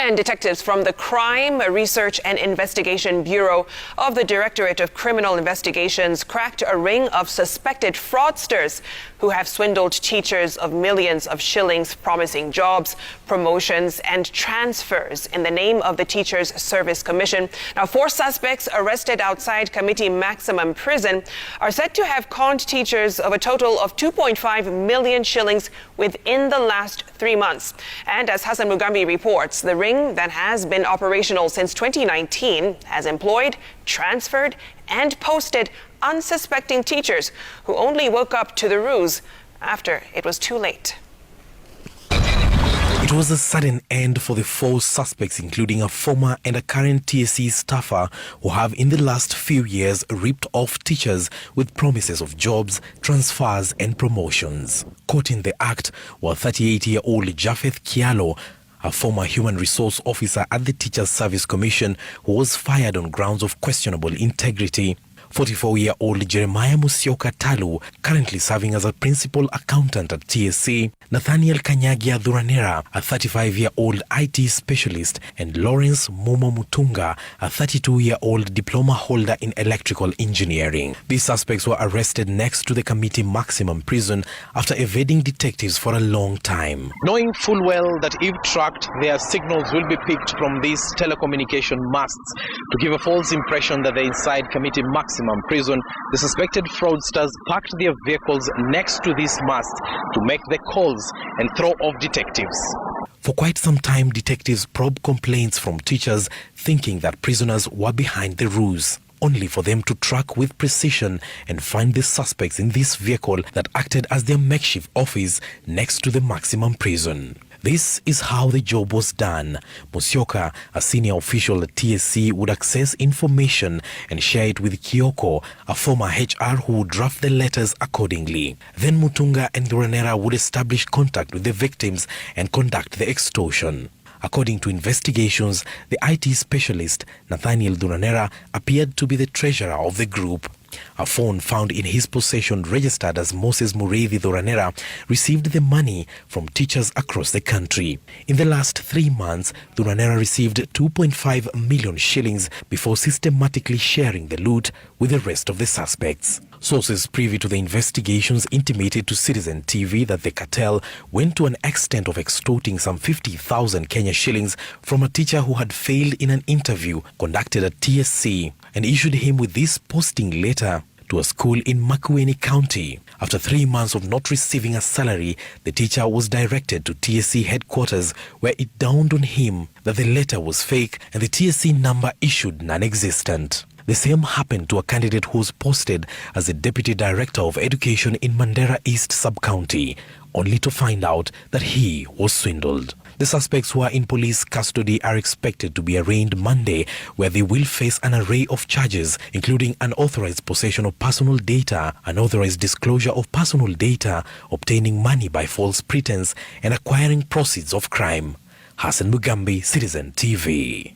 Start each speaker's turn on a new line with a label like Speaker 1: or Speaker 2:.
Speaker 1: And detectives from the Crime Research and Investigation Bureau of the Directorate of Criminal Investigations cracked a ring of suspected fraudsters who have swindled teachers of millions of shillings, promising jobs, promotions, and transfers in the name of the Teachers Service Commission. Now, 4 suspects arrested outside Committee Maximum Prison are said to have conned teachers of a total of 2.5 million shillings within the last 3 months. And as Hassan Mugambi reports, the ring that has been operational since 2019 has employed, transferred, and posted unsuspecting teachers who only woke up to the ruse after it was too late.
Speaker 2: It was a sudden end for the 4 suspects, including a former and a current TSC staffer who have in the last few years ripped off teachers with promises of jobs, transfers and promotions. Caught in the act were 38-year-old Japheth Kialo, a former human resource officer at the Teachers Service Commission who was fired on grounds of questionable integrity. 44-year-old Jeremiah Musioka Talu, currently serving as a principal accountant at TSC, Nathaniel Kanyagia Dhuranera, a 35-year-old IT specialist, and Lawrence Momo Mutunga, a 32-year-old diploma holder in electrical engineering. These suspects were arrested next to the Committee Maximum Prison after evading detectives for a long time.
Speaker 3: Knowing full well that if tracked, their signals will be picked from these telecommunication masts to give a false impression that they're inside Committee Maximum Prison, the suspected fraudsters parked their vehicles next to this mast to make the calls and throw off detectives.
Speaker 2: For quite some time, detectives probed complaints from teachers thinking that prisoners were behind the ruse, only for them to track with precision and find the suspects in this vehicle that acted as their makeshift office next to the maximum prison. This is how the job was done. Musioka, a senior official at TSC, would access information and share it with Kioko, a former HR who would draft the letters accordingly. Then Mutunga and Dhuranera would establish contact with the victims and conduct the extortion. According to investigations, the IT specialist, Nathaniel Dhuranera, appeared to be the treasurer of the group. A phone found in his possession, registered as Moses Mureithi Dhuranera, received the money from teachers across the country. In the last 3 months, Dhuranera received 2.5 million shillings before systematically sharing the loot with the rest of the suspects. Sources privy to the investigations intimated to Citizen TV that the cartel went to an extent of extorting some 50,000 Kenya shillings from a teacher who had failed in an interview conducted at TSC and issued him with this posting letter to a school in Makueni County. After 3 months of not receiving a salary, the teacher was directed to TSC headquarters, where it dawned on him that the letter was fake and the TSC number issued non-existent. The same happened to a candidate who was posted as the Deputy Director of Education in Mandera East Sub-County, only to find out that he was swindled. The suspects who are in police custody are expected to be arraigned Monday, where they will face an array of charges, including unauthorized possession of personal data, unauthorized disclosure of personal data, obtaining money by false pretense, and acquiring proceeds of crime. Hassan Mugambi, Citizen TV.